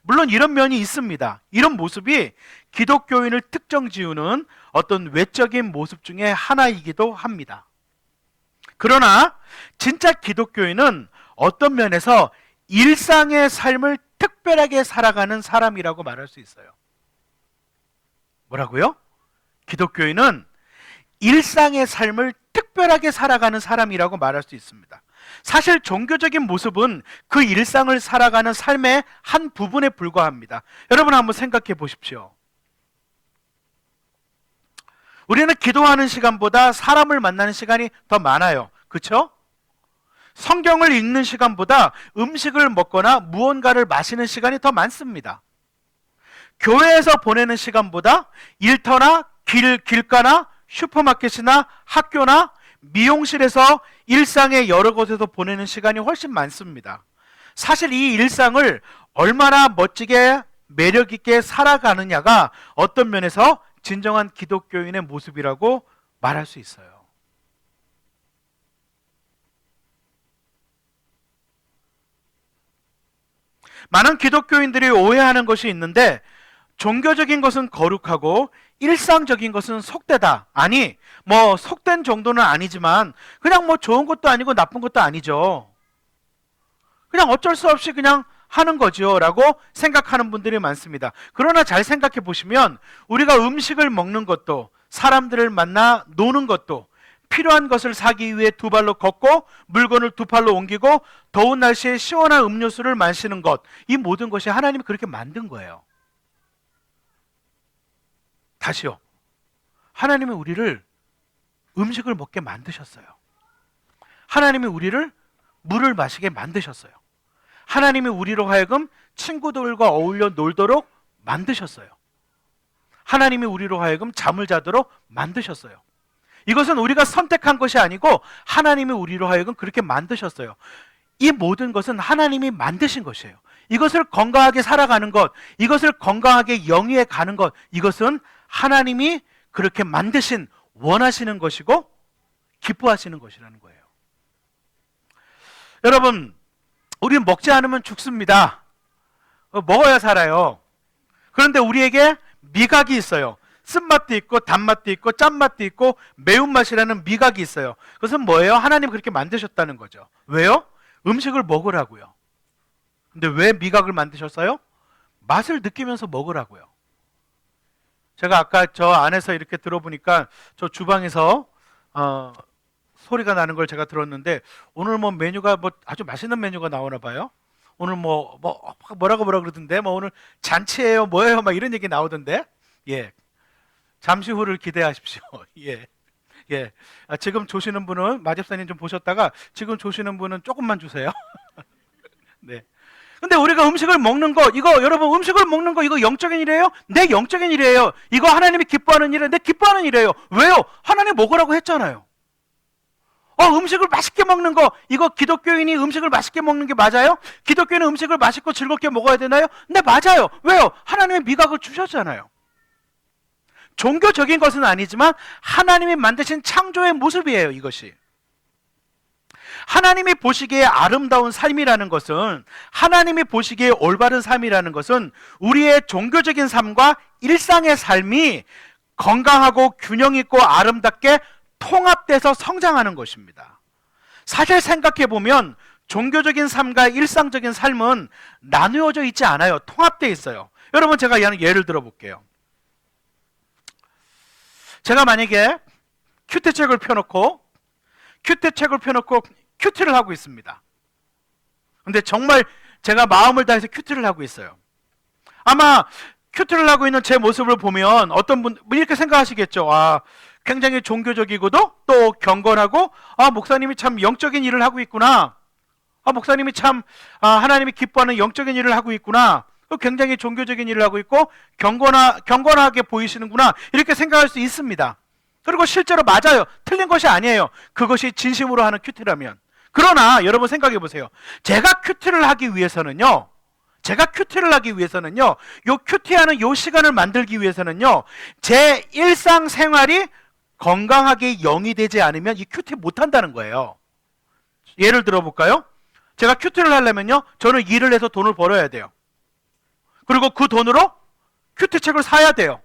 물론 이런 면이 있습니다. 이런 모습이 기독교인을 특정 지우는 어떤 외적인 모습 중에 하나이기도 합니다. 그러나 진짜 기독교인은 어떤 면에서 일상의 삶을 특별하게 살아가는 사람이라고 말할 수 있어요. 뭐라고요? 기독교인은 일상의 삶을 특별하게 살아가는 사람이라고 말할 수 있습니다. 사실 종교적인 모습은 그 일상을 살아가는 삶의 한 부분에 불과합니다. 여러분 한번 생각해 보십시오. 우리는 기도하는 시간보다 사람을 만나는 시간이 더 많아요. 그렇죠? 성경을 읽는 시간보다 음식을 먹거나 무언가를 마시는 시간이 더 많습니다. 교회에서 보내는 시간보다 일터나 길가나 슈퍼마켓이나 학교나 미용실에서 일상의 여러 곳에서 보내는 시간이 훨씬 많습니다. 사실 이 일상을 얼마나 멋지게 매력 있게 살아가느냐가 어떤 면에서 진정한 기독교인의 모습이라고 말할 수 있어요. 많은 기독교인들이 오해하는 것이 있는데, 종교적인 것은 거룩하고 일상적인 것은 속되다. 아니, 속된 정도는 아니지만 그냥 좋은 것도 아니고 나쁜 것도 아니죠. 그냥 어쩔 수 없이 그냥 하는 거죠 라고 생각하는 분들이 많습니다. 그러나 잘 생각해 보시면 우리가 음식을 먹는 것도, 사람들을 만나 노는 것도, 필요한 것을 사기 위해 두 발로 걷고 물건을 두 팔로 옮기고 더운 날씨에 시원한 음료수를 마시는 것, 이 모든 것이 하나님이 그렇게 만든 거예요. 다시요. 하나님이 우리를 음식을 먹게 만드셨어요. 하나님이 우리를 물을 마시게 만드셨어요. 하나님이 우리로 하여금 친구들과 어울려 놀도록 만드셨어요. 하나님이 우리로 하여금 잠을 자도록 만드셨어요. 이것은 우리가 선택한 것이 아니고 하나님이 우리로 하여금 그렇게 만드셨어요. 이 모든 것은 하나님이 만드신 것이에요. 이것을 건강하게 살아가는 것, 이것을 건강하게 영위해 가는 것, 이것은 하나님이 그렇게 만드신, 원하시는 것이고 기뻐하시는 것이라는 거예요. 여러분, 우리 먹지 않으면 죽습니다. 먹어야 살아요. 그런데 우리에게 미각이 있어요. 쓴맛도 있고 단맛도 있고 짠맛도 있고 매운맛이라는 미각이 있어요. 그것은 뭐예요? 하나님 그렇게 만드셨다는 거죠. 왜요? 음식을 먹으라고요. 근데 왜 미각을 만드셨어요? 맛을 느끼면서 먹으라고요. 제가 아까 저 안에서 이렇게 들어보니까 저 주방에서 소리가 나는 걸 제가 들었는데, 오늘 메뉴가 아주 맛있는 메뉴가 나오나 봐요. 오늘 뭐라고 그러던데, 오늘 잔치예요, 뭐예요, 막 이런 얘기 나오던데. 예. 잠시 후를 기대하십시오. 예. 예. 지금 조시는 분은 마집사님 좀 보셨다가 지금 조시는 분은 조금만 주세요. 네. 근데 우리가 음식을 먹는 거, 이거 여러분 음식을 먹는 거 이거 영적인 일이에요? 네, 영적인 일이에요. 이거 하나님이 기뻐하는 일이에요. 네, 기뻐하는 일이에요. 왜요? 하나님 먹으라고 했잖아요. 음식을 맛있게 먹는 거, 이거 기독교인이 음식을 맛있게 먹는 게 맞아요? 기독교인은 음식을 맛있고 즐겁게 먹어야 되나요? 네, 맞아요. 왜요? 하나님의 미각을 주셨잖아요. 종교적인 것은 아니지만 하나님이 만드신 창조의 모습이에요, 이것이. 하나님이 보시기에 아름다운 삶이라는 것은, 하나님이 보시기에 올바른 삶이라는 것은 우리의 종교적인 삶과 일상의 삶이 건강하고 균형 있고 아름답게 통합돼서 성장하는 것입니다. 사실 생각해 보면 종교적인 삶과 일상적인 삶은 나누어져 있지 않아요. 통합되어 있어요. 여러분, 제가 예를 들어 볼게요. 제가 만약에 큐티책을 펴놓고 큐티를 하고 있습니다. 근데 정말 제가 마음을 다해서 큐티를 하고 있어요. 아마 큐티를 하고 있는 제 모습을 보면 어떤 분 이렇게 생각하시겠죠. 굉장히 종교적이고도 또 경건하고, 목사님이 참 영적인 일을 하고 있구나. 목사님이 참 하나님이 기뻐하는 영적인 일을 하고 있구나. 굉장히 종교적인 일을 하고 있고 경건하게 보이시는구나, 이렇게 생각할 수 있습니다. 그리고 실제로 맞아요. 틀린 것이 아니에요. 그것이 진심으로 하는 큐티라면. 그러나 여러분 생각해 보세요. 제가 큐티를 하기 위해서는요, 요 큐티하는 요 시간을 만들기 위해서는요, 제 일상생활이 건강하게 영위되지 않으면 이 큐티 못한다는 거예요. 예를 들어 볼까요? 제가 큐티를 하려면요, 저는 일을 해서 돈을 벌어야 돼요. 그리고 그 돈으로 큐티책을 사야 돼요.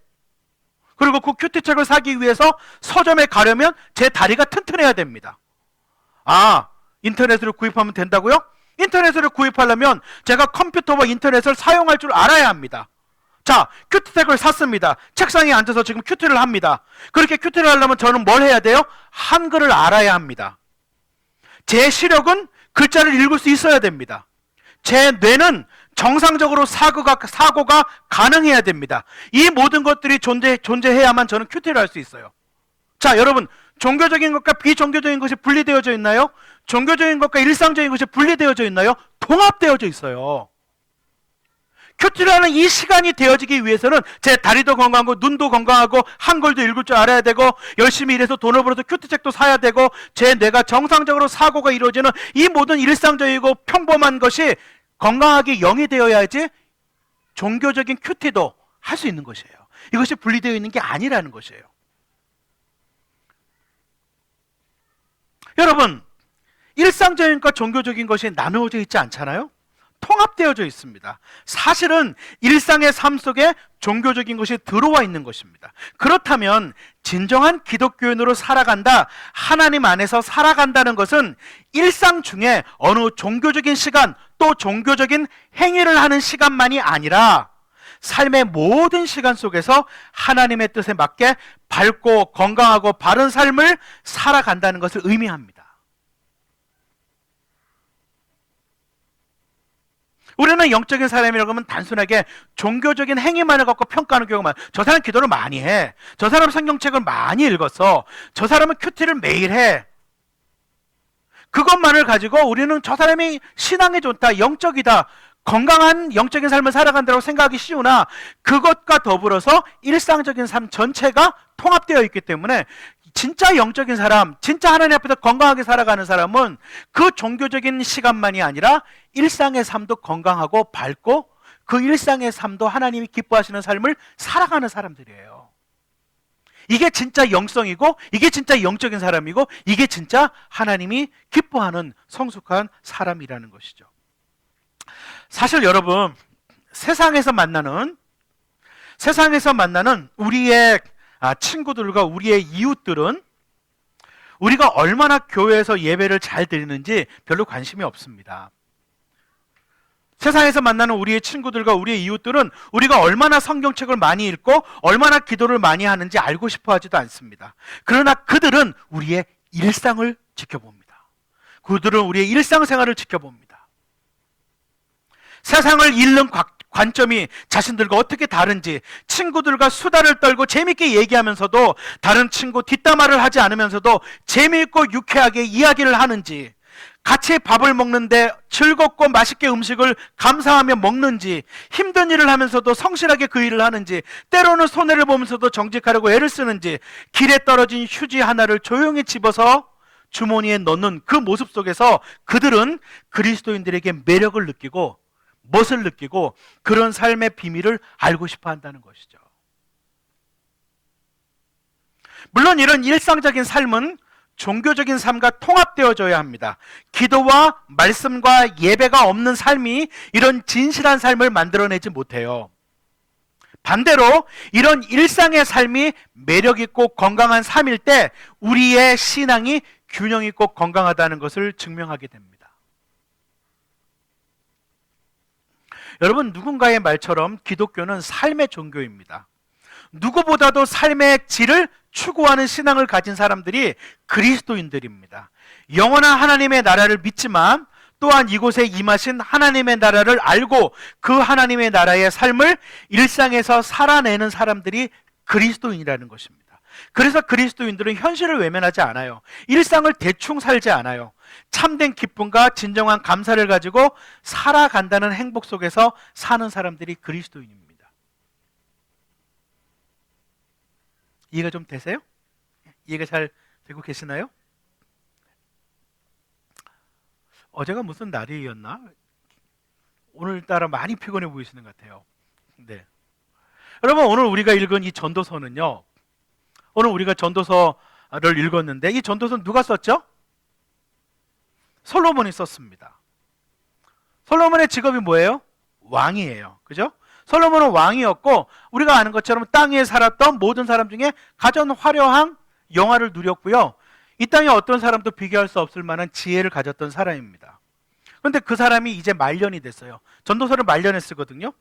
그리고 그 큐티책을 사기 위해서 서점에 가려면 제 다리가 튼튼해야 됩니다. 아, 인터넷으로 구입하면 된다고요? 인터넷으로 구입하려면 제가 컴퓨터와 인터넷을 사용할 줄 알아야 합니다. 자, 큐티책을 샀습니다. 책상에 앉아서 지금 큐티를 합니다. 그렇게 큐티를 하려면 저는 뭘 해야 돼요? 한글을 알아야 합니다. 제 시력은 글자를 읽을 수 있어야 됩니다. 제 뇌는 정상적으로 사고가 가능해야 됩니다. 이 모든 것들이 존재해야만 저는 큐티를 할 수 있어요. 자, 여러분, 종교적인 것과 비종교적인 것이 분리되어져 있나요? 종교적인 것과 일상적인 것이 분리되어져 있나요? 통합되어져 있어요. 큐티를 하는 이 시간이 되어지기 위해서는 제 다리도 건강하고 눈도 건강하고 한글도 읽을 줄 알아야 되고 열심히 일해서 돈을 벌어서 큐티책도 사야 되고 제 뇌가 정상적으로 사고가 이루어지는 이 모든 일상적이고 평범한 것이 건강하게 영이 되어야지 종교적인 큐티도 할 수 있는 것이에요. 이것이 분리되어 있는 게 아니라는 것이에요. 여러분, 일상적인 것과 종교적인 것이 나누어져 있지 않잖아요? 통합되어져 있습니다. 사실은 일상의 삶 속에 종교적인 것이 들어와 있는 것입니다. 그렇다면 진정한 기독교인으로 살아간다, 하나님 안에서 살아간다는 것은 일상 중에 어느 종교적인 시간 또 종교적인 행위를 하는 시간만이 아니라 삶의 모든 시간 속에서 하나님의 뜻에 맞게 밝고 건강하고 바른 삶을 살아간다는 것을 의미합니다. 우리는 영적인 사람이라고 하면 단순하게 종교적인 행위만을 갖고 평가하는 경우가 많아요. 저 사람 기도를 많이 해. 저 사람 성경책을 많이 읽었어. 저 사람은 큐티를 매일 해. 그것만을 가지고 우리는 저 사람이 신앙이 좋다, 영적이다, 건강한 영적인 삶을 살아간다고 생각하기 쉬우나 그것과 더불어서 일상적인 삶 전체가 통합되어 있기 때문에 진짜 영적인 사람, 진짜 하나님 앞에서 건강하게 살아가는 사람은 그 종교적인 시간만이 아니라 일상의 삶도 건강하고 밝고 그 일상의 삶도 하나님이 기뻐하시는 삶을 살아가는 사람들이에요. 이게 진짜 영성이고 이게 진짜 영적인 사람이고 이게 진짜 하나님이 기뻐하는 성숙한 사람이라는 것이죠. 사실 여러분, 세상에서 만나는 우리의 친구들과 우리의 이웃들은 우리가 얼마나 교회에서 예배를 잘 드리는지 별로 관심이 없습니다. 세상에서 만나는 우리의 친구들과 우리의 이웃들은 우리가 얼마나 성경책을 많이 읽고 얼마나 기도를 많이 하는지 알고 싶어 하지도 않습니다. 그러나 그들은 우리의 일상을 지켜봅니다. 그들은 우리의 일상생활을 지켜봅니다. 세상을 읽는 관점이 자신들과 어떻게 다른지, 친구들과 수다를 떨고 재밌게 얘기하면서도 다른 친구 뒷담화를 하지 않으면서도 재미있고 유쾌하게 이야기를 하는지, 같이 밥을 먹는데 즐겁고 맛있게 음식을 감사하며 먹는지, 힘든 일을 하면서도 성실하게 그 일을 하는지, 때로는 손해를 보면서도 정직하려고 애를 쓰는지, 길에 떨어진 휴지 하나를 조용히 집어서 주머니에 넣는 그 모습 속에서 그들은 그리스도인들에게 매력을 느끼고 멋을 느끼고 그런 삶의 비밀을 알고 싶어 한다는 것이죠. 물론 이런 일상적인 삶은 종교적인 삶과 통합되어져야 합니다. 기도와 말씀과 예배가 없는 삶이 이런 진실한 삶을 만들어내지 못해요. 반대로 이런 일상의 삶이 매력있고 건강한 삶일 때 우리의 신앙이 균형있고 건강하다는 것을 증명하게 됩니다. 여러분, 누군가의 말처럼 기독교는 삶의 종교입니다. 누구보다도 삶의 질을 추구하는 신앙을 가진 사람들이 그리스도인들입니다. 영원한 하나님의 나라를 믿지만 또한 이곳에 임하신 하나님의 나라를 알고 그 하나님의 나라의 삶을 일상에서 살아내는 사람들이 그리스도인이라는 것입니다. 그래서 그리스도인들은 현실을 외면하지 않아요. 일상을 대충 살지 않아요. 참된 기쁨과 진정한 감사를 가지고 살아간다는 행복 속에서 사는 사람들이 그리스도인입니다. 이해가 좀 되세요? 이해가 잘 되고 계시나요? 어제가 무슨 날이었나? 오늘따라 많이 피곤해 보이시는 것 같아요. 네. 여러분, 오늘 우리가 읽은 이 전도서는요, 오늘 우리가 전도서를 읽었는데 이 전도서는 누가 썼죠? 솔로몬이 썼습니다. 솔로몬의 직업이 뭐예요? 왕이에요. 그죠? 솔로몬은 왕이었고 우리가 아는 것처럼 땅에 살았던 모든 사람 중에 가장 화려한 영화를 누렸고요. 이 땅에 어떤 사람도 비교할 수 없을 만한 지혜를 가졌던 사람입니다. 그런데 그 사람이 이제 말년이 됐어요. 전도서를 말년에 쓰거든요.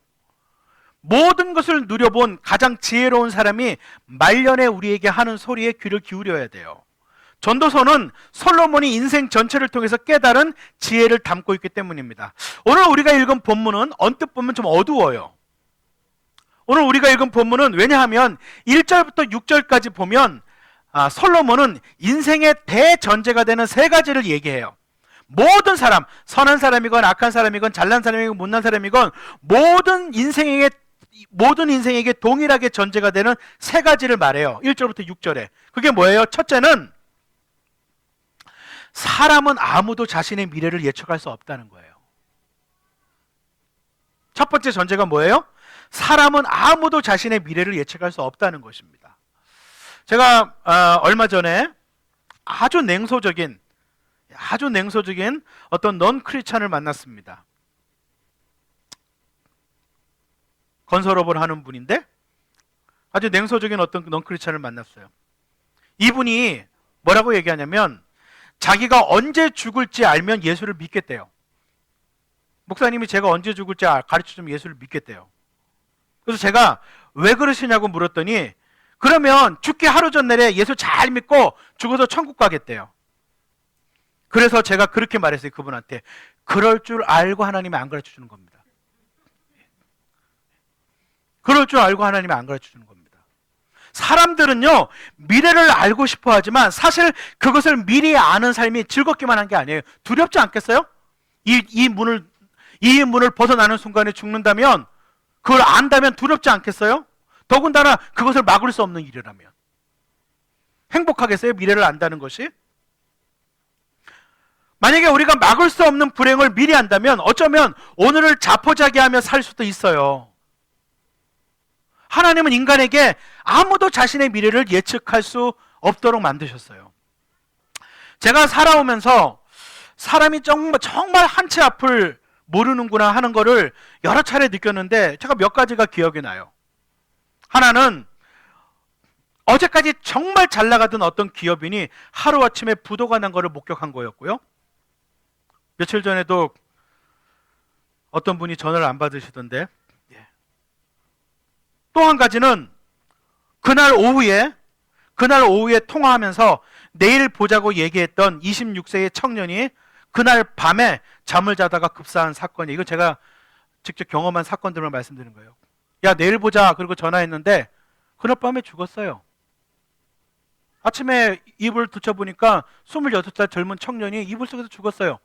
모든 것을 누려본 가장 지혜로운 사람이 말년에 우리에게 하는 소리에 귀를 기울여야 돼요. 전도서는 솔로몬이 인생 전체를 통해서 깨달은 지혜를 담고 있기 때문입니다. 오늘 우리가 읽은 본문은 언뜻 보면 좀 어두워요. 오늘 우리가 읽은 본문은 왜냐하면 1절부터 6절까지 보면 솔로몬은 인생의 대전제가 되는 세 가지를 얘기해요. 모든 사람, 선한 사람이건 악한 사람이건 잘난 사람이건 못난 사람이건 모든 인생에게 동일하게 전제가 되는 세 가지를 말해요. 1절부터 6절에. 그게 뭐예요? 첫째는 사람은 아무도 자신의 미래를 예측할 수 없다는 거예요. 첫 번째 전제가 뭐예요? 사람은 아무도 자신의 미래를 예측할 수 없다는 것입니다. 제가 얼마 전에 아주 냉소적인 어떤 넌 크리스찬을 만났습니다. 건설업을 하는 분인데 아주 냉소적인 어떤 넌 크리스찬을 만났어요. 이분이 뭐라고 얘기하냐면 자기가 언제 죽을지 알면 예수를 믿겠대요. 목사님이 제가 언제 죽을지 가르쳐주면 예수를 믿겠대요. 그래서 제가 왜 그러시냐고 물었더니 그러면 죽기 하루 전날에 예수 잘 믿고 죽어서 천국 가겠대요. 그래서 제가 그렇게 말했어요. 그분한테. 그럴 줄 알고 하나님이 안 가르쳐주는 겁니다. 그럴 줄 알고 하나님이 안 가르쳐주는 겁니다. 사람들은요, 미래를 알고 싶어 하지만 사실 그것을 미리 아는 삶이 즐겁기만 한 게 아니에요. 두렵지 않겠어요? 이 문을 벗어나는 순간에 죽는다면, 그걸 안다면 두렵지 않겠어요? 더군다나 그것을 막을 수 없는 일이라면. 행복하겠어요? 미래를 안다는 것이? 만약에 우리가 막을 수 없는 불행을 미리 안다면 어쩌면 오늘을 자포자기하며 살 수도 있어요. 하나님은 인간에게 아무도 자신의 미래를 예측할 수 없도록 만드셨어요. 제가 살아오면서 사람이 정말 한치 앞을 모르는구나 하는 거를 여러 차례 느꼈는데 제가 몇 가지가 기억이 나요. 하나는 어제까지 정말 잘 나가던 어떤 기업인이 하루아침에 부도가 난 거를 목격한 거였고요. 며칠 전에도 어떤 분이 전화를 안 받으시던데, 또 한 가지는 그날 오후에 통화하면서 내일 보자고 얘기했던 26세의 청년이 그날 밤에 잠을 자다가 급사한 사건이, 이거 제가 직접 경험한 사건들을 말씀드리는 거예요. 야, 내일 보자 그리고 전화했는데 그날 밤에 죽었어요. 아침에 이불을 뒤쳐보니까 26살 젊은 청년이 이불 속에서 죽었어요.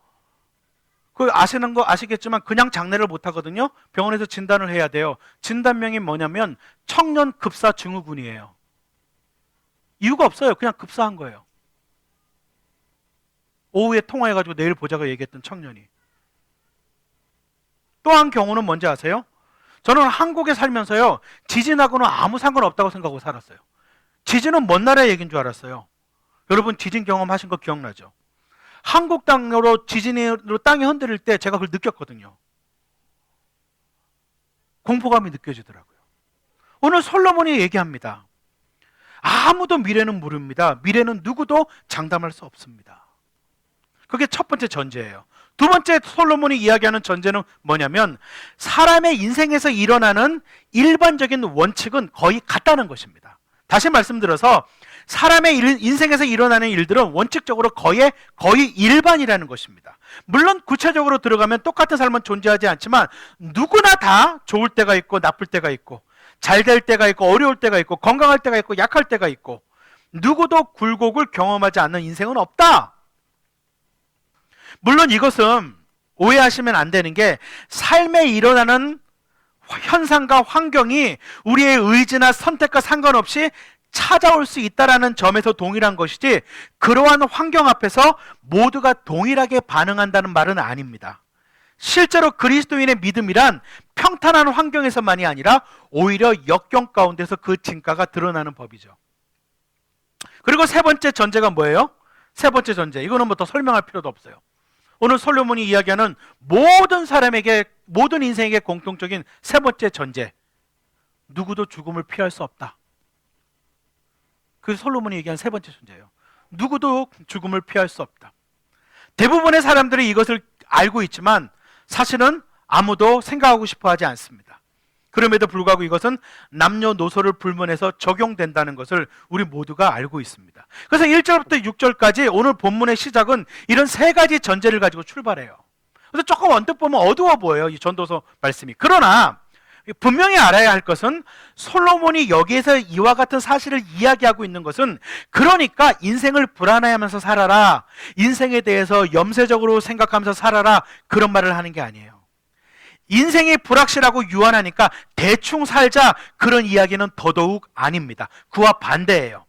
그 아시는 거 아시겠지만 그냥 장례를 못 하거든요. 병원에서 진단을 해야 돼요. 진단명이 뭐냐면 청년 급사 증후군이에요. 이유가 없어요. 그냥 급사한 거예요. 오후에 통화해가지고 내일 보자고 얘기했던 청년이. 또 한 경우는 뭔지 아세요? 저는 한국에 살면서요, 지진하고는 아무 상관없다고 생각하고 살았어요. 지진은 먼 나라 얘기인 줄 알았어요. 여러분 지진 경험하신 거 기억나죠? 한국 땅으로 지진으로 땅이 흔들릴 때 제가 그걸 느꼈거든요. 공포감이 느껴지더라고요. 오늘 솔로몬이 얘기합니다. 아무도 미래는 모릅니다. 미래는 누구도 장담할 수 없습니다. 그게 첫 번째 전제예요. 두 번째 솔로몬이 이야기하는 전제는 뭐냐면 사람의 인생에서 일어나는 일반적인 원칙은 거의 같다는 것입니다. 다시 말씀드려서 사람의 인생에서 일어나는 일들은 원칙적으로 거의 일반이라는 것입니다. 물론 구체적으로 들어가면 똑같은 삶은 존재하지 않지만 누구나 다 좋을 때가 있고 나쁠 때가 있고 잘 될 때가 있고 어려울 때가 있고 건강할 때가 있고 약할 때가 있고 누구도 굴곡을 경험하지 않는 인생은 없다. 물론 이것은 오해하시면 안 되는 게 삶에 일어나는 현상과 환경이 우리의 의지나 선택과 상관없이 찾아올 수 있다는 점에서 동일한 것이지 그러한 환경 앞에서 모두가 동일하게 반응한다는 말은 아닙니다. 실제로 그리스도인의 믿음이란 평탄한 환경에서만이 아니라 오히려 역경 가운데서 그 진가가 드러나는 법이죠. 그리고 세 번째 전제가 뭐예요? 세 번째 전제, 이거는 뭐 더 설명할 필요도 없어요. 오늘 솔로몬이 이야기하는 모든 사람에게, 모든 인생에게 공통적인 세 번째 전제, 누구도 죽음을 피할 수 없다. 그 솔로몬이 얘기한 세 번째 전제예요. 누구도 죽음을 피할 수 없다. 대부분의 사람들이 이것을 알고 있지만 사실은 아무도 생각하고 싶어 하지 않습니다. 그럼에도 불구하고 이것은 남녀노소를 불문해서 적용된다는 것을 우리 모두가 알고 있습니다. 그래서 1절부터 6절까지 오늘 본문의 시작은 이런 세 가지 전제를 가지고 출발해요. 그래서 조금 언뜻 보면 어두워 보여요, 이 전도서 말씀이. 그러나 분명히 알아야 할 것은 솔로몬이 여기에서 이와 같은 사실을 이야기하고 있는 것은, 그러니까 인생을 불안해하면서 살아라, 인생에 대해서 염세적으로 생각하면서 살아라, 그런 말을 하는 게 아니에요. 인생이 불확실하고 유한하니까 대충 살자, 그런 이야기는 더더욱 아닙니다. 그와 반대예요.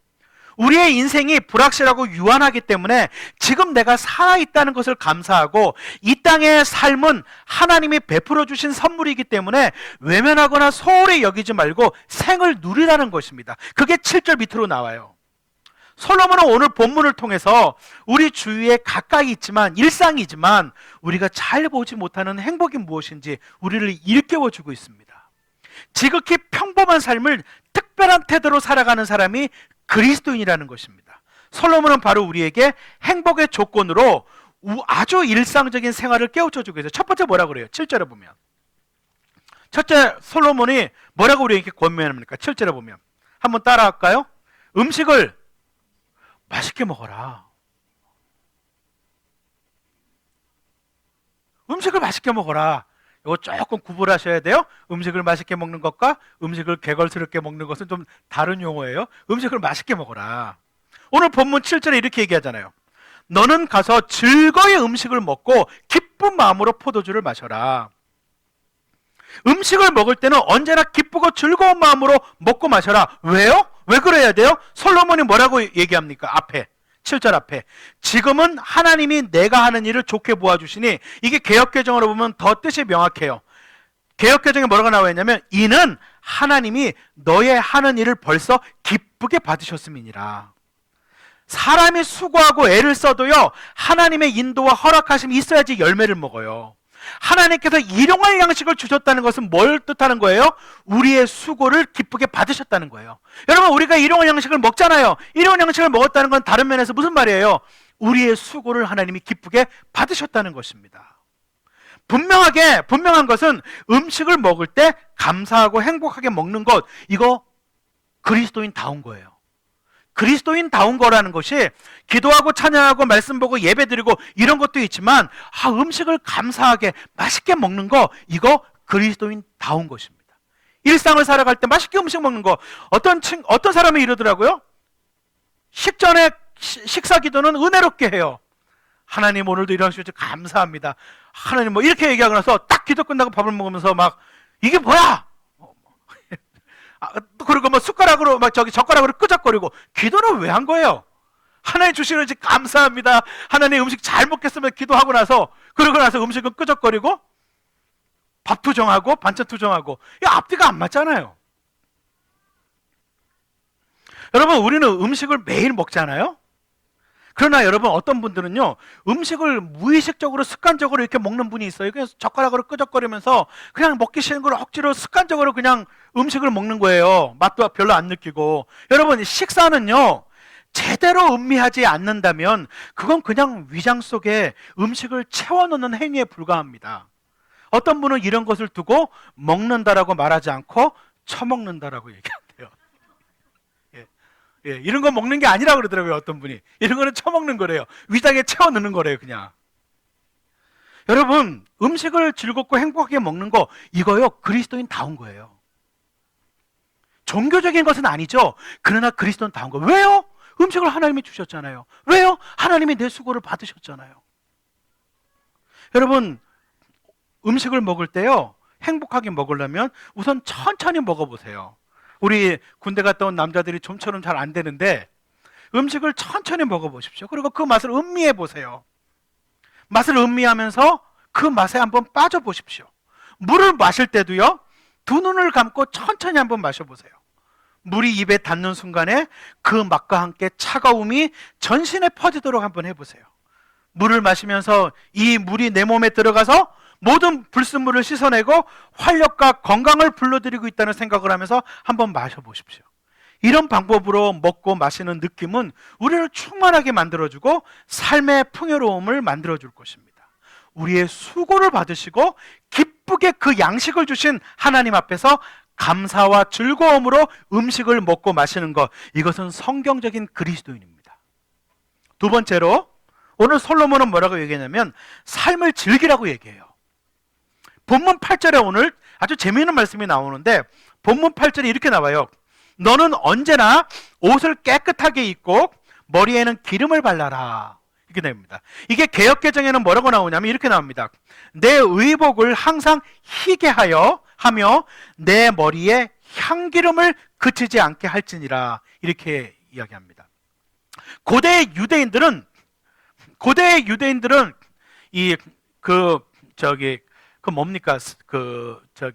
우리의 인생이 불확실하고 유한하기 때문에 지금 내가 살아있다는 것을 감사하고, 이 땅의 삶은 하나님이 베풀어 주신 선물이기 때문에 외면하거나 소홀히 여기지 말고 생을 누리라는 것입니다. 그게 7절 밑으로 나와요. 솔로몬은 오늘 본문을 통해서 우리 주위에 가까이 있지만, 일상이지만 우리가 잘 보지 못하는 행복이 무엇인지 우리를 일깨워 주고 있습니다. 지극히 평범한 삶을 특별한 태도로 살아가는 사람이 그리스도인이라는 것입니다. 솔로몬은 바로 우리에게 행복의 조건으로 아주 일상적인 생활을 깨우쳐 주고 있어요. 첫 번째 뭐라고 그래요? 7절에 보면. 첫째, 솔로몬이 뭐라고 우리에게 권면합니까? 7절에 보면. 한번 따라할까요? 음식을 맛있게 먹어라. 음식을 맛있게 먹어라. 이거 조금 구분하셔야 돼요. 음식을 맛있게 먹는 것과 음식을 개걸스럽게 먹는 것은 좀 다른 용어예요. 음식을 맛있게 먹어라. 오늘 본문 7절에 이렇게 얘기하잖아요. 너는 가서 즐거이 음식을 먹고 기쁜 마음으로 포도주를 마셔라. 음식을 먹을 때는 언제나 기쁘고 즐거운 마음으로 먹고 마셔라. 왜요? 왜 그래야 돼요? 솔로몬이 뭐라고 얘기합니까? 앞에 7절 앞에, 지금은 하나님이 내가 하는 일을 좋게 보아주시니, 이게 개역개정으로 보면 더 뜻이 명확해요. 개역개정에 뭐라고 나와 있냐면, 이는 하나님이 너의 하는 일을 벌써 기쁘게 받으셨음이니라. 사람이 수고하고 애를 써도요, 하나님의 인도와 허락하심이 있어야지 열매를 먹어요. 하나님께서 일용할 양식을 주셨다는 것은 뭘 뜻하는 거예요? 우리의 수고를 기쁘게 받으셨다는 거예요. 여러분, 우리가 일용할 양식을 먹잖아요. 일용할 양식을 먹었다는 건 다른 면에서 무슨 말이에요? 우리의 수고를 하나님이 기쁘게 받으셨다는 것입니다. 분명한 것은 음식을 먹을 때 감사하고 행복하게 먹는 것, 이거 그리스도인다운 거예요. 그리스도인다운 거라는 것이 기도하고 찬양하고 말씀 보고 예배 드리고 이런 것도 있지만, 음식을 감사하게 맛있게 먹는 거, 이거 그리스도인다운 것입니다. 일상을 살아갈 때 맛있게 음식 먹는 거, 어떤 사람이 이러더라고요. 식전에 식사 기도는 은혜롭게 해요. 하나님, 오늘도 이런 식으로 감사합니다. 하나님, 뭐 이렇게 얘기하고 나서 딱 기도 끝나고 밥을 먹으면서 막, 이게 뭐야? 그리고 뭐 숟가락으로 젓가락으로 끄적거리고. 기도는 왜 한 거예요? 하나님 주시는 지 감사합니다. 하나님 음식 잘 먹겠으면 기도하고 나서, 그러고 나서 음식은 끄적거리고 밥 투정하고 반찬 투정하고, 이 앞뒤가 안 맞잖아요. 여러분, 우리는 음식을 매일 먹잖아요. 그러나 여러분, 어떤 분들은요, 음식을 무의식적으로 습관적으로 이렇게 먹는 분이 있어요. 그냥 젓가락으로 끄적거리면서 그냥 먹기 싫은 걸 억지로 습관적으로 그냥 음식을 먹는 거예요. 맛도 별로 안 느끼고. 여러분, 식사는요, 제대로 음미하지 않는다면 그건 그냥 위장 속에 음식을 채워넣는 행위에 불과합니다. 어떤 분은 이런 것을 두고 먹는다라고 말하지 않고 처먹는다라고 얘기한대요. 이런 거 먹는 게 아니라고 그러더라고요. 어떤 분이 이런 거는 처먹는 거래요. 위장에 채워 넣는 거래요. 그냥. 여러분, 음식을 즐겁고 행복하게 먹는 거, 이거요, 그리스도인다운 거예요. 종교적인 것은 아니죠. 그러나 그리스도인다운 거. 왜요? 음식을 하나님이 주셨잖아요. 왜요? 하나님이 내 수고를 받으셨잖아요. 여러분, 음식을 먹을 때요, 행복하게 먹으려면 우선 천천히 먹어보세요. 우리 군대 갔다 온 남자들이 좀처럼 잘 안 되는데, 음식을 천천히 먹어보십시오. 그리고 그 맛을 음미해 보세요. 맛을 음미하면서 그 맛에 한번 빠져보십시오. 물을 마실 때도요, 두 눈을 감고 천천히 한번 마셔보세요. 물이 입에 닿는 순간에 그 맛과 함께 차가움이 전신에 퍼지도록 한번 해보세요. 물을 마시면서 이 물이 내 몸에 들어가서 모든 불순물을 씻어내고 활력과 건강을 불러들이고 있다는 생각을 하면서 한번 마셔보십시오. 이런 방법으로 먹고 마시는 느낌은 우리를 충만하게 만들어주고 삶의 풍요로움을 만들어줄 것입니다. 우리의 수고를 받으시고 기쁘게 그 양식을 주신 하나님 앞에서 감사와 즐거움으로 음식을 먹고 마시는 것, 이것은 성경적인 그리스도인입니다. 두 번째로 오늘 솔로몬은 뭐라고 얘기하냐면 삶을 즐기라고 얘기해요. 본문 8절에 오늘 아주 재미있는 말씀이 나오는데 본문 8절에 이렇게 나와요. 너는 언제나 옷을 깨끗하게 입고 머리에는 기름을 발라라. 이렇게 됩니다. 이게 개역개정에는 뭐라고 나오냐면 이렇게 나옵니다. 내 의복을 항상 희게 하며 내 머리에 향기름을 그치지 않게 할지니라. 이렇게 이야기합니다. 고대 유대인들은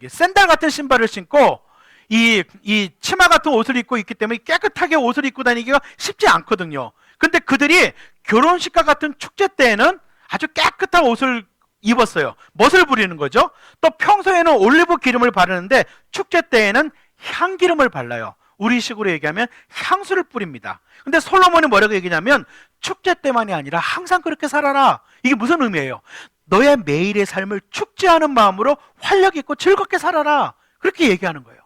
샌들 같은 신발을 신고 이 치마 같은 옷을 입고 있기 때문에 깨끗하게 옷을 입고 다니기가 쉽지 않거든요. 근데 그들이 결혼식과 같은 축제 때에는 아주 깨끗한 옷을 입었어요. 멋을 부리는 거죠. 또 평소에는 올리브 기름을 바르는데 축제 때에는 향기름을 발라요. 우리식으로 얘기하면 향수를 뿌립니다. 근데 솔로몬이 뭐라고 얘기냐면 축제 때만이 아니라 항상 그렇게 살아라. 이게 무슨 의미예요? 너의 매일의 삶을 축제하는 마음으로 활력 있고 즐겁게 살아라. 그렇게 얘기하는 거예요.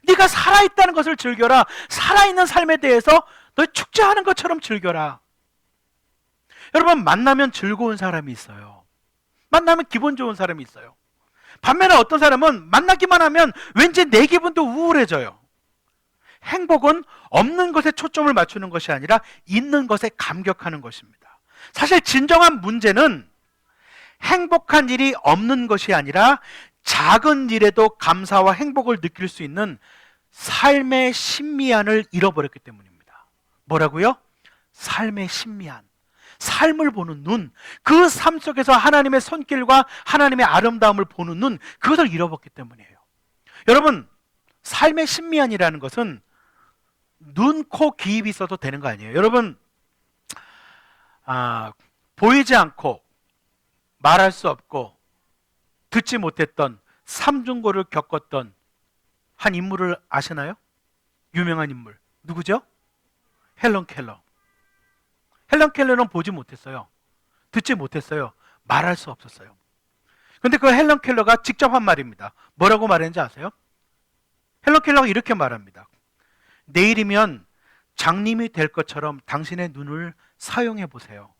네가 살아있다는 것을 즐겨라. 살아있는 삶에 대해서 너 축제하는 것처럼 즐겨라. 여러분, 만나면 즐거운 사람이 있어요. 만나면 기분 좋은 사람이 있어요. 반면에 어떤 사람은 만나기만 하면 왠지 내 기분도 우울해져요. 행복은 없는 것에 초점을 맞추는 것이 아니라 있는 것에 감격하는 것입니다. 사실 진정한 문제는 행복한 일이 없는 것이 아니라 작은 일에도 감사와 행복을 느낄 수 있는 삶의 신미안을 잃어버렸기 때문입니다. 뭐라고요? 삶의 신미안. 삶을 보는 눈, 그 삶 속에서 하나님의 손길과 하나님의 아름다움을 보는 눈, 그것을 잃어버렸기 때문이에요. 여러분, 삶의 신미안이라는 것은 눈, 코, 귀, 입이 있어도 되는 거 아니에요. 여러분, 보이지 않고 말할 수 없고 듣지 못했던 삼중고를 겪었던 한 인물을 아시나요? 유명한 인물. 누구죠? 헬런 켈러. 헬런 켈러는 보지 못했어요. 듣지 못했어요. 말할 수 없었어요. 그런데 그 헬런 켈러가 직접 한 말입니다. 뭐라고 말했는지 아세요? 헬런 켈러가 이렇게 말합니다. 내일이면 장님이 될 것처럼 당신의 눈을 사용해 보세요.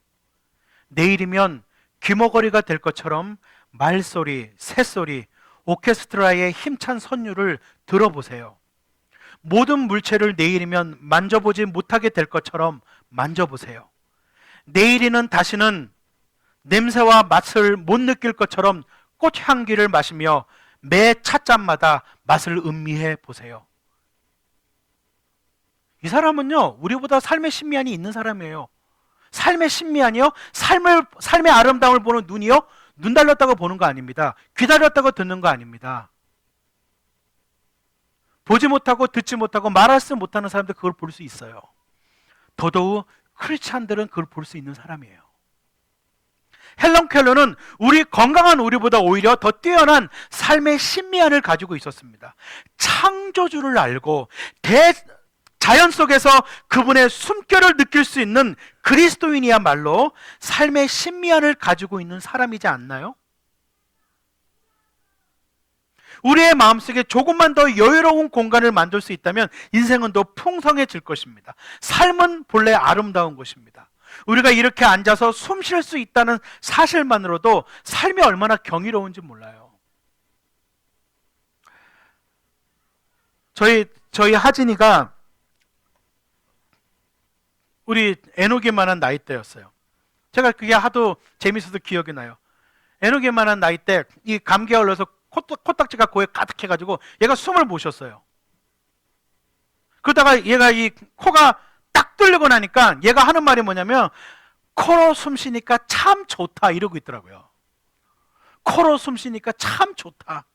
내일이면 귀머거리가 될 것처럼 말소리, 새소리, 오케스트라의 힘찬 선율을 들어보세요. 모든 물체를 내일이면 만져보지 못하게 될 것처럼 만져보세요. 내일이는 다시는 냄새와 맛을 못 느낄 것처럼 꽃향기를 마시며 매 찻잔마다 맛을 음미해 보세요. 이 사람은요, 우리보다 삶의 신미안이 있는 사람이에요. 삶의 신미안이요? 삶의 아름다움을 보는 눈이요? 눈 달렸다고 보는 거 아닙니다. 귀 달렸다고 듣는 거 아닙니다. 보지 못하고 듣지 못하고 말할 수 못하는 사람들 그걸 볼 수 있어요. 더더욱 크리스찬들은 그걸 볼 수 있는 사람이에요. 헬런 켈러는 건강한 우리보다 오히려 더 뛰어난 삶의 신미안을 가지고 있었습니다. 창조주를 알고 자연 속에서 그분의 숨결을 느낄 수 있는 그리스도인이야말로 삶의 신미안을 가지고 있는 사람이지 않나요? 우리의 마음속에 조금만 더 여유로운 공간을 만들 수 있다면 인생은 더 풍성해질 것입니다. 삶은 본래 아름다운 것입니다. 우리가 이렇게 앉아서 숨 쉴 수 있다는 사실만으로도 삶이 얼마나 경이로운지 몰라요. 저희 하진이가 우리 애노기만한 나이 때였어요. 제가 그게 하도 재밌어서 기억이 나요. 애노기만한 나이 때 이 감기가 걸려서 코딱지가 코에 가득해가지고 얘가 숨을 못 쉬었어요. 그러다가 얘가 이 코가 딱 뚫리고 나니까 얘가 하는 말이 뭐냐면 코로 숨 쉬니까 참 좋다 이러고 있더라고요. 코로 숨 쉬니까 참 좋다.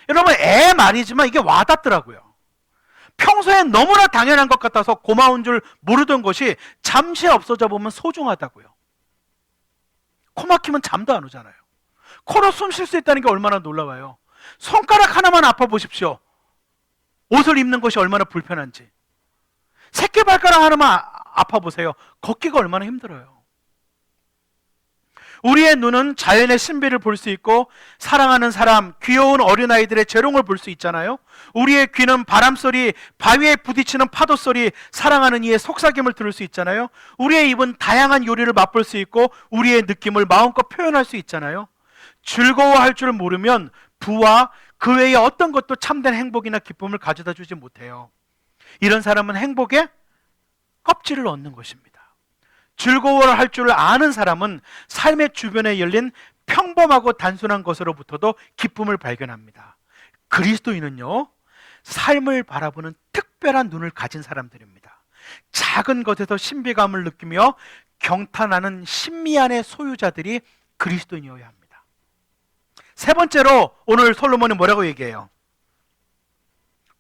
여러분, 애 말이지만 이게 와닿더라고요. 평소에 너무나 당연한 것 같아서 고마운 줄 모르던 것이 잠시 없어져 보면 소중하다고요. 코 막히면 잠도 안 오잖아요. 코로 숨 쉴 수 있다는 게 얼마나 놀라워요. 손가락 하나만 아파 보십시오. 옷을 입는 것이 얼마나 불편한지. 새끼발가락 하나만 아파 보세요. 걷기가 얼마나 힘들어요. 우리의 눈은 자연의 신비를 볼 수 있고 사랑하는 사람, 귀여운 어린아이들의 재롱을 볼 수 있잖아요. 우리의 귀는 바람소리, 바위에 부딪히는 파도소리, 사랑하는 이의 속삭임을 들을 수 있잖아요. 우리의 입은 다양한 요리를 맛볼 수 있고 우리의 느낌을 마음껏 표현할 수 있잖아요. 즐거워할 줄 모르면 부와 그 외의 어떤 것도 참된 행복이나 기쁨을 가져다 주지 못해요. 이런 사람은 행복의 껍질을 얻는 것입니다. 즐거워할 줄 아는 사람은 삶의 주변에 열린 평범하고 단순한 것으로부터도 기쁨을 발견합니다. 그리스도인은요, 삶을 바라보는 특별한 눈을 가진 사람들입니다. 작은 것에서 신비감을 느끼며 경탄하는 신미안의 소유자들이 그리스도인이어야 합니다. 세 번째로 오늘 솔로몬이 뭐라고 얘기해요?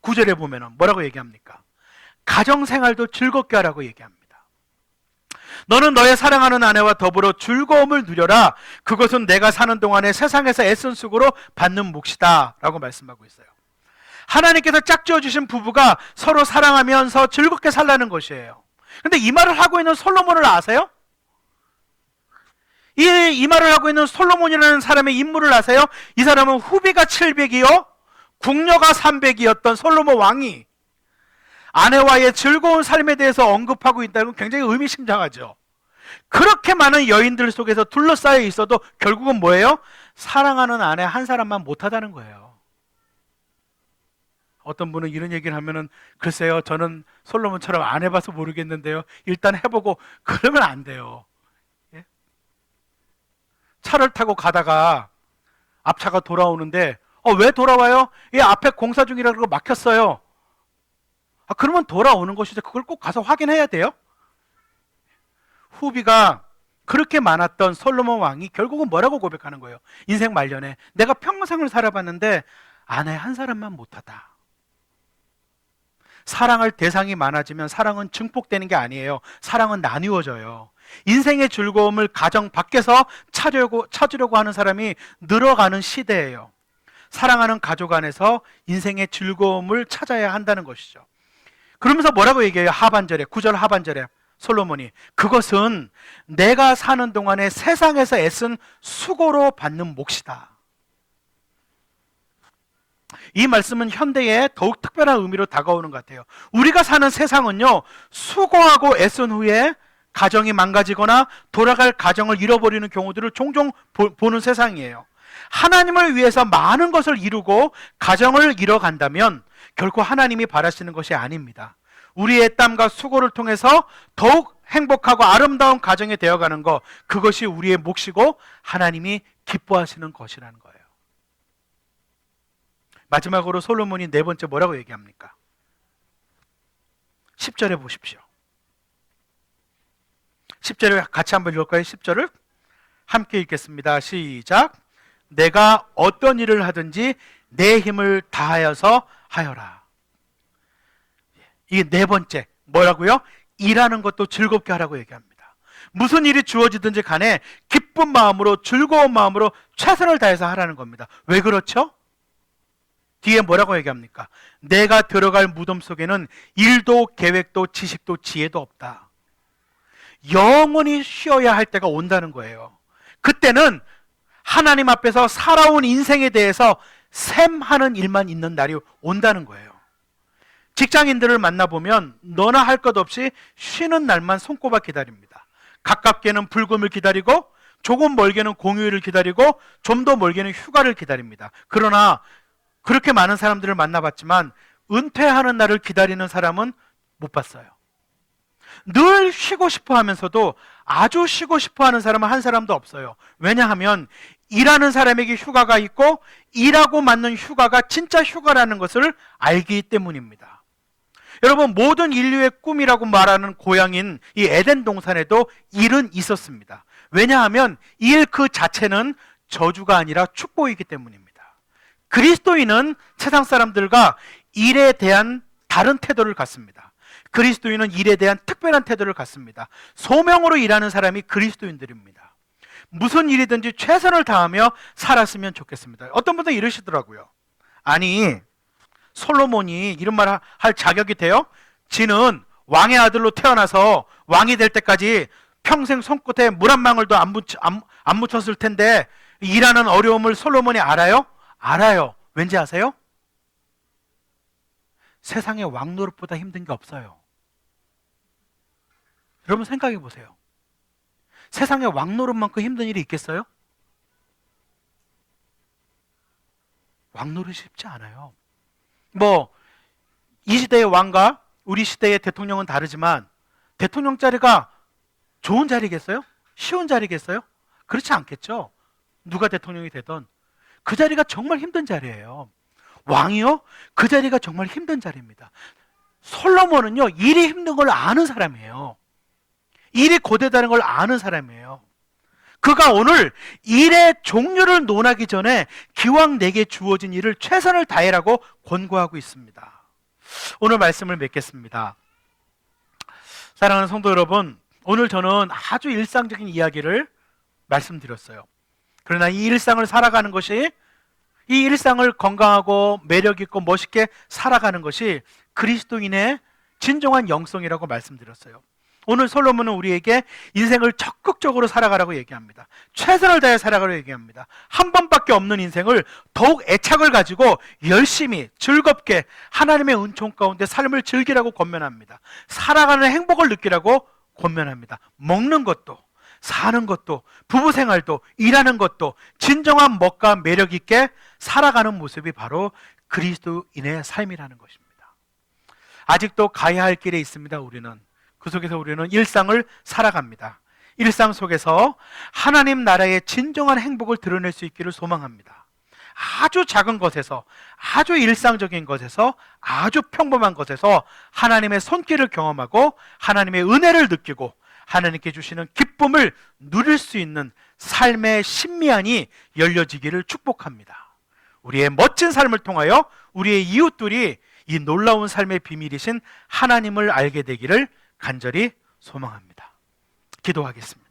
9절에 보면 뭐라고 얘기합니까? 가정생활도 즐겁게 하라고 얘기합니다. 너는 너의 사랑하는 아내와 더불어 즐거움을 누려라. 그것은 내가 사는 동안에 세상에서 애쓴 수고로 받는 몫이다 라고 말씀하고 있어요. 하나님께서 짝지어 주신 부부가 서로 사랑하면서 즐겁게 살라는 것이에요. 그런데 이 말을 하고 있는 솔로몬을 아세요? 이 말을 하고 있는 솔로몬이라는 사람의 인물을 아세요? 이 사람은 후비가 700이요 궁녀가 300이었던 솔로몬 왕이 아내와의 즐거운 삶에 대해서 언급하고 있다는 건 굉장히 의미심장하죠. 그렇게 많은 여인들 속에서 둘러싸여 있어도 결국은 뭐예요? 사랑하는 아내 한 사람만 못하다는 거예요. 어떤 분은 이런 얘기를 하면은 글쎄요, 저는 솔로몬처럼 안 해봐서 모르겠는데요. 일단 해보고. 그러면 안 돼요. 예? 차를 타고 가다가 앞차가 돌아오는데 왜 돌아와요? 앞에 공사 중이라 그러고 막혔어요. 그러면 돌아오는 것이죠. 그걸 꼭 가서 확인해야 돼요. 후비가 그렇게 많았던 솔로몬 왕이 결국은 뭐라고 고백하는 거예요? 인생 말년에 내가 평생을 살아봤는데 아내 한 사람만 못하다. 사랑할 대상이 많아지면 사랑은 증폭되는 게 아니에요. 사랑은 나뉘어져요. 인생의 즐거움을 가정 밖에서 찾으려고 하는 사람이 늘어가는 시대예요. 사랑하는 가족 안에서 인생의 즐거움을 찾아야 한다는 것이죠. 그러면서 뭐라고 얘기해요? 하반절에, 9절 하반절에 솔로몬이 그것은 내가 사는 동안에 세상에서 애쓴 수고로 받는 몫이다. 이 말씀은 현대에 더욱 특별한 의미로 다가오는 것 같아요. 우리가 사는 세상은요, 수고하고 애쓴 후에 가정이 망가지거나 돌아갈 가정을 잃어버리는 경우들을 종종 보는 세상이에요. 하나님을 위해서 많은 것을 이루고 가정을 잃어간다면 결코 하나님이 바라시는 것이 아닙니다. 우리의 땀과 수고를 통해서 더욱 행복하고 아름다운 가정이 되어가는 것, 그것이 우리의 몫이고 하나님이 기뻐하시는 것이라는 거예요. 마지막으로 솔로몬이 네 번째 뭐라고 얘기합니까? 10절에 보십시오. 10절을 같이 한번 읽을까요? 10절을 함께 읽겠습니다. 시작. 내가 어떤 일을 하든지 내 힘을 다하여서 하여라. 이게 네 번째 뭐라고요? 일하는 것도 즐겁게 하라고 얘기합니다. 무슨 일이 주어지든지 간에 기쁜 마음으로 즐거운 마음으로 최선을 다해서 하라는 겁니다. 왜 그렇죠? 뒤에 뭐라고 얘기합니까? 내가 들어갈 무덤 속에는 일도 계획도 지식도 지혜도 없다. 영원히 쉬어야 할 때가 온다는 거예요. 그때는 하나님 앞에서 살아온 인생에 대해서 셈하는 일만 있는 날이 온다는 거예요. 직장인들을 만나보면 너나 할 것 없이 쉬는 날만 손꼽아 기다립니다. 가깝게는 불금을 기다리고 조금 멀게는 공휴일을 기다리고 좀 더 멀게는 휴가를 기다립니다. 그러나 그렇게 많은 사람들을 만나봤지만 은퇴하는 날을 기다리는 사람은 못 봤어요. 늘 쉬고 싶어 하면서도 아주 쉬고 싶어 하는 사람은 한 사람도 없어요. 왜냐하면 일하는 사람에게 휴가가 있고 일하고 맞는 휴가가 진짜 휴가라는 것을 알기 때문입니다. 여러분, 모든 인류의 꿈이라고 말하는 고향인 이 에덴 동산에도 일은 있었습니다. 왜냐하면 일 그 자체는 저주가 아니라 축복이기 때문입니다. 그리스도인은 세상 사람들과 일에 대한 다른 태도를 갖습니다. 그리스도인은 일에 대한 특별한 태도를 갖습니다. 소명으로 일하는 사람이 그리스도인들입니다. 무슨 일이든지 최선을 다하며 살았으면 좋겠습니다. 어떤 분들은 이러시더라고요. 아니, 솔로몬이 이런 말 할 자격이 돼요? 지는 왕의 아들로 태어나서 왕이 될 때까지 평생 손끝에 물 한 방울도 안 묻혔을 텐데 일하는 어려움을 솔로몬이 알아요? 알아요. 왠지 아세요? 세상에 왕 노릇보다 힘든 게 없어요. 여러분 생각해 보세요. 세상에 왕 노릇만큼 힘든 일이 있겠어요? 왕 노릇이 쉽지 않아요. 이 시대의 왕과 우리 시대의 대통령은 다르지만 대통령 자리가 좋은 자리겠어요? 쉬운 자리겠어요? 그렇지 않겠죠. 누가 대통령이 되든 그 자리가 정말 힘든 자리예요. 왕이요? 그 자리가 정말 힘든 자리입니다. 솔로몬은요, 일이 힘든 걸 아는 사람이에요. 일이 고되다는 걸 아는 사람이에요. 그가 오늘 일의 종류를 논하기 전에 기왕 내게 주어진 일을 최선을 다해라고 권고하고 있습니다. 오늘 말씀을 맺겠습니다. 사랑하는 성도 여러분, 오늘 저는 아주 일상적인 이야기를 말씀드렸어요. 그러나 이 일상을 살아가는 것이, 이 일상을 건강하고 매력있고 멋있게 살아가는 것이 그리스도인의 진정한 영성이라고 말씀드렸어요. 오늘 솔로몬은 우리에게 인생을 적극적으로 살아가라고 얘기합니다. 최선을 다해 살아가라고 얘기합니다. 한 번밖에 없는 인생을 더욱 애착을 가지고 열심히 즐겁게 하나님의 은총 가운데 삶을 즐기라고 권면합니다. 살아가는 행복을 느끼라고 권면합니다. 먹는 것도, 사는 것도, 부부 생활도, 일하는 것도 진정한 멋과 매력 있게 살아가는 모습이 바로 그리스도인의 삶이라는 것입니다. 아직도 가야 할 길에 있습니다. 우리는 그 속에서 우리는 일상을 살아갑니다. 일상 속에서 하나님 나라의 진정한 행복을 드러낼 수 있기를 소망합니다. 아주 작은 것에서, 아주 일상적인 것에서, 아주 평범한 것에서 하나님의 손길을 경험하고 하나님의 은혜를 느끼고 하나님께 주시는 기쁨을 누릴 수 있는 삶의 신미안이 열려지기를 축복합니다. 우리의 멋진 삶을 통하여 우리의 이웃들이 이 놀라운 삶의 비밀이신 하나님을 알게 되기를 간절히 소망합니다. 기도하겠습니다.